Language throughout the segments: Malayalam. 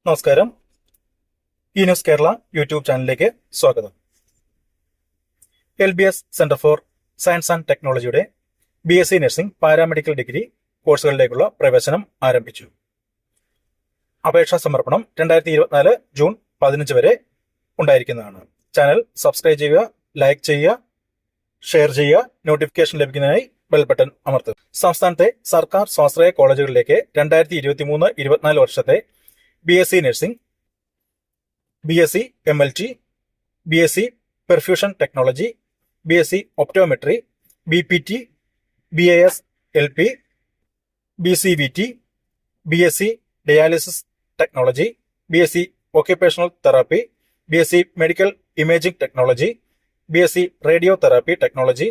നമസ്കാരം. ഈ ന്യൂസ് കേരള യൂട്യൂബ് ചാനലിലേക്ക് സ്വാഗതം. LBS centre for science and ടെക്നോളജിയുടെ BSc നഴ്സിംഗ് പാരാമെഡിക്കൽ ഡിഗ്രി കോഴ്സുകളിലേക്കുള്ള പ്രവേശനം ആരംഭിച്ചു. അപേക്ഷാ സമർപ്പണം 2024 ജൂൺ 15 വരെ ഉണ്ടായിരിക്കുന്നതാണ്. ചാനൽ സബ്സ്ക്രൈബ് ചെയ്യുക, ലൈക്ക് ചെയ്യുക, ഷെയർ ചെയ്യുക. നോട്ടിഫിക്കേഷൻ ലഭിക്കുന്നതിനായി ബെൽ ബട്ടൺ അമർത്തുക. സംസ്ഥാനത്തെ സർക്കാർ സ്വാശ്രയ കോളേജുകളിലേക്ക് 2023-24 വർഷത്തെ BSc nursing, BSc MLT, BSc perfusion technology, BSc optometry, BPT, BAS LP, BCVT, BSc dialysis technology, BSc occupational therapy, BSc medical imaging technology, BSc radio therapy technology,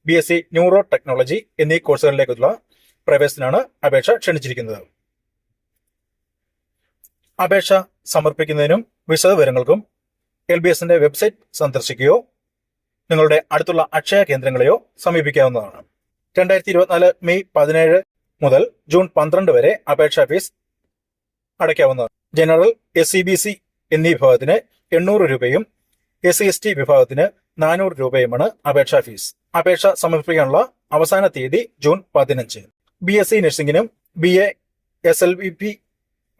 BSc neuro technology എന്നീ കോഴ്സുകളിലേക്കുള്ള പ്രവേശനമാണ് അപേക്ഷ ക്ഷണിച്ചിരിക്കുന്നത്. അപേക്ഷ സമർപ്പിക്കുന്നതിനും വിശദവിവരങ്ങൾക്കും LBSന്റെ വെബ്സൈറ്റ് സന്ദർശിക്കുകയോ നിങ്ങളുടെ അടുത്തുള്ള അക്ഷയ കേന്ദ്രങ്ങളെയോ സമീപിക്കാവുന്നതാണ്. 2024 മെയ് 17 മുതൽ ജൂൺ 12 വരെ അപേക്ഷാ ഫീസ് അടയ്ക്കാവുന്നതാണ്. ജനറൽ, SCBC എന്നീ വിഭാഗത്തിന് 800 രൂപയും SC/ST വിഭാഗത്തിന് 400 രൂപയുമാണ് അപേക്ഷാ ഫീസ്. അപേക്ഷ സമർപ്പിക്കാനുള്ള അവസാന തീയതി ജൂൺ 15. BSc നഴ്സിംഗിനും BA SLVP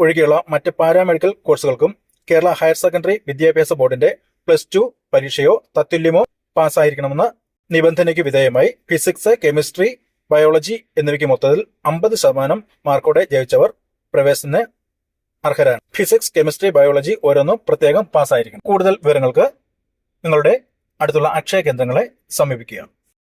ഒഴികെയുള്ള മറ്റ് പാരാമെഡിക്കൽ കോഴ്സുകൾക്കും കേരള ഹയർ സെക്കൻഡറി വിദ്യാഭ്യാസ ബോർഡിന്റെ +2 പരീക്ഷയോ തത്തുല്യമോ പാസ്സായിരിക്കണമെന്ന നിബന്ധനയ്ക്ക് വിധേയമായി ഫിസിക്സ്, കെമിസ്ട്രി, ബയോളജി എന്നിവയ്ക്ക് മൊത്തത്തിൽ 50% മാർക്കോടെ ജയിച്ചവർ പ്രവേശനത്തിന് അർഹരാണ്. ഫിസിക്സ്, കെമിസ്ട്രി, ബയോളജി ഓരോന്നും പ്രത്യേകം പാസ്സായിരിക്കണം. കൂടുതൽ വിവരങ്ങൾക്ക് നിങ്ങളുടെ അടുത്തുള്ള അക്ഷയ കേന്ദ്രങ്ങളെ സമീപിക്കുക.